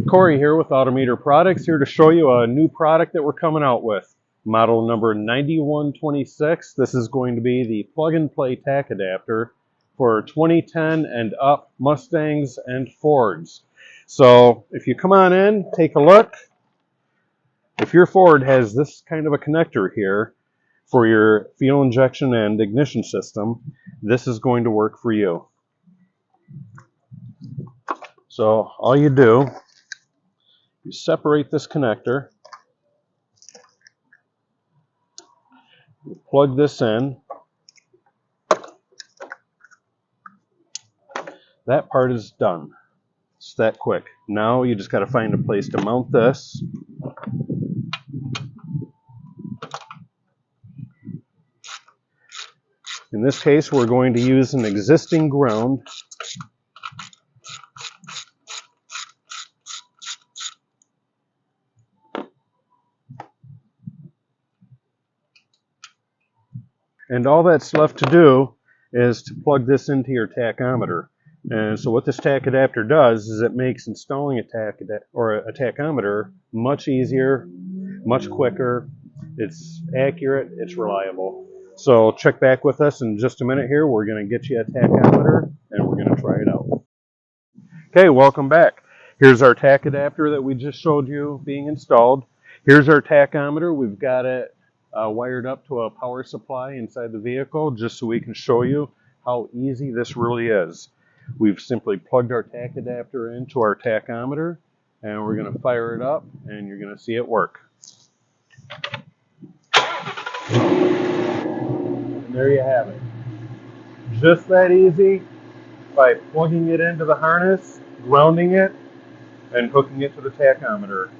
Cory here with AutoMeter Products, here to show you a new product that we're coming out with. Model number 9126. This is going to be the plug-and-play Tach Adapter for 2010 and up Mustangs and Fords. So if you come on in, take a look. If your Ford has this kind of a connector here for your fuel injection and ignition system, this is going to work for you. So all you do, you separate this connector, you plug this in. That part is done. It's that quick. Now you just got to find a place to mount this. In this case, we're going to use an existing ground. And all that's left to do is to plug this into your tachometer. And so what this Tach Adapter does is it makes installing a tachometer much easier, much quicker. It's accurate, it's reliable. So check back with us in just a minute here. We're going to get you a tachometer and we're going to try it out. Okay, welcome back. Here's our Tach Adapter that we just showed you being installed. Here's our tachometer. We've got it wired up to a power supply inside the vehicle just so we can show you how easy this really is. We've simply plugged our Tach Adapter into our tachometer and we're going to fire it up and you're going to see it work. And there you have it. Just that easy by plugging it into the harness, grounding it, and hooking it to the tachometer.